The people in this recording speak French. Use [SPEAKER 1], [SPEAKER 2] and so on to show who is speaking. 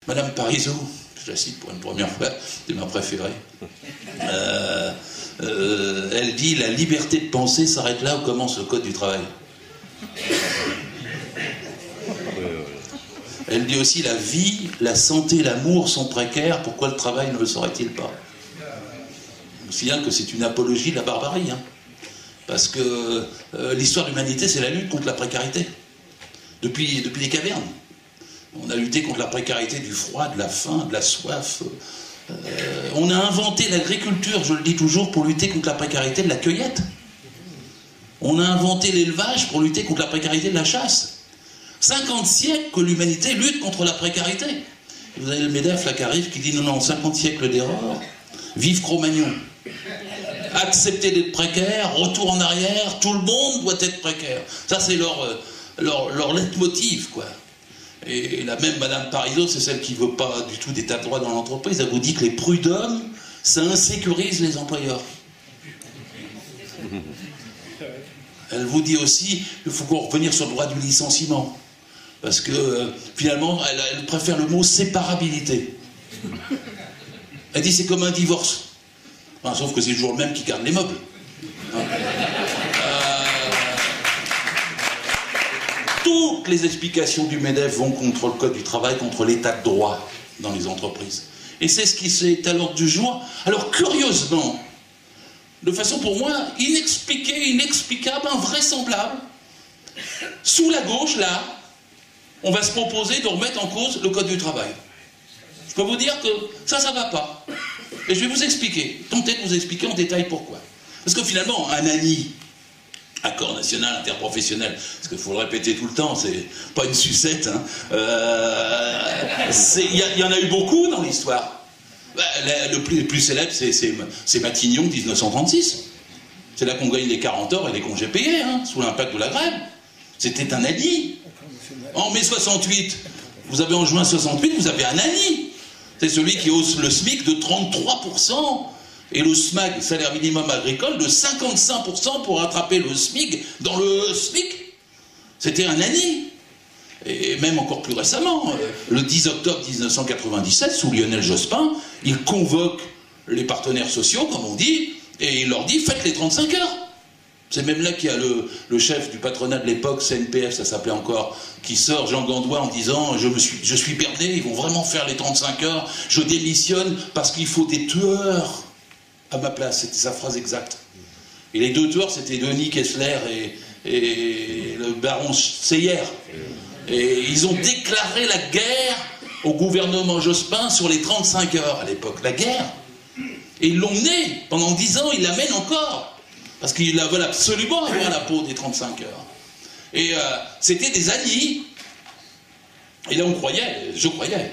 [SPEAKER 1] Madame Parisot, je la cite pour une première fois, c'est ma préférée, elle dit « La liberté de penser s'arrête là où commence le code du travail ». Elle dit aussi « La vie, la santé, l'amour sont précaires, pourquoi le travail ne le serait-il pas ?» Je me souviens que c'est une apologie de la barbarie, hein, parce que l'histoire de l'humanité, c'est la lutte contre la précarité. Depuis les cavernes. On a lutté contre la précarité du froid, de la faim, de la soif. On a inventé l'agriculture, je le dis toujours, pour lutter contre la précarité de la cueillette. On a inventé l'élevage pour lutter contre la précarité de la chasse. 50 siècles que l'humanité lutte contre la précarité. Vous avez le MEDEF là qui arrive qui dit non, non, 50 siècles d'erreur, vive Cro-Magnon. Accepter d'être précaire, retour en arrière, tout le monde doit être précaire. Ça c'est leur leitmotiv, quoi. Et la même Madame Parisot, c'est celle qui ne veut pas du tout d'état de droit dans l'entreprise. Elle vous dit que les prud'hommes, ça insécurise les employeurs. Elle vous dit aussi qu'il faut qu'on revenir sur le droit du licenciement. Parce que finalement, elle préfère le mot séparabilité. Elle dit c'est comme un divorce. Enfin, sauf que c'est toujours le même qui garde les meubles. Hein. Toutes les explications du MEDEF vont contre le code du travail, contre l'état de droit dans les entreprises. Et c'est ce qui est à l'ordre du jour. Alors curieusement, de façon pour moi inexpliquée, inexplicable, invraisemblable, sous la gauche, là, on va se proposer de remettre en cause le code du travail. Je peux vous dire que ça va pas. Et je vais vous expliquer, tenter de vous expliquer en détail pourquoi. Parce que finalement, un ANI, accord national interprofessionnel, parce qu'il faut le répéter tout le temps, c'est pas une sucette, hein. Y en a eu beaucoup dans l'histoire. Le plus célèbre, c'est Matignon, 1936. C'est là qu'on gagne les 40 heures et les congés payés, hein, sous l'impact de la grève. C'était un ANI. En mai 68, vous avez en juin 68, vous avez un ANI. C'est celui qui hausse le SMIC de 33%. Et le SMAG, salaire minimum agricole, de 55% pour rattraper le SMIC dans le SMIC. C'était un ANI. Et même encore plus récemment, le 10 octobre 1997, sous Lionel Jospin, il convoque les partenaires sociaux, comme on dit, et il leur dit « faites les 35 heures ». C'est même là qu'il y a le chef du patronat de l'époque, CNPF, ça s'appelait encore, qui sort, Jean Gandois, en disant « je suis berné, ils vont vraiment faire les 35 heures, je démissionne parce qu'il faut des tueurs à ma place », c'était sa phrase exacte. Et les deux tueurs, c'était Denis Kessler et le baron Seyer. Et ils ont déclaré la guerre au gouvernement Jospin sur les 35 heures à l'époque, la guerre. Et ils l'ont mené pendant 10 ans, ils la mènent encore. Parce qu'ils veulent absolument avoir la peau des 35 heures. Et c'était des alliés. Et là on croyait, je croyais,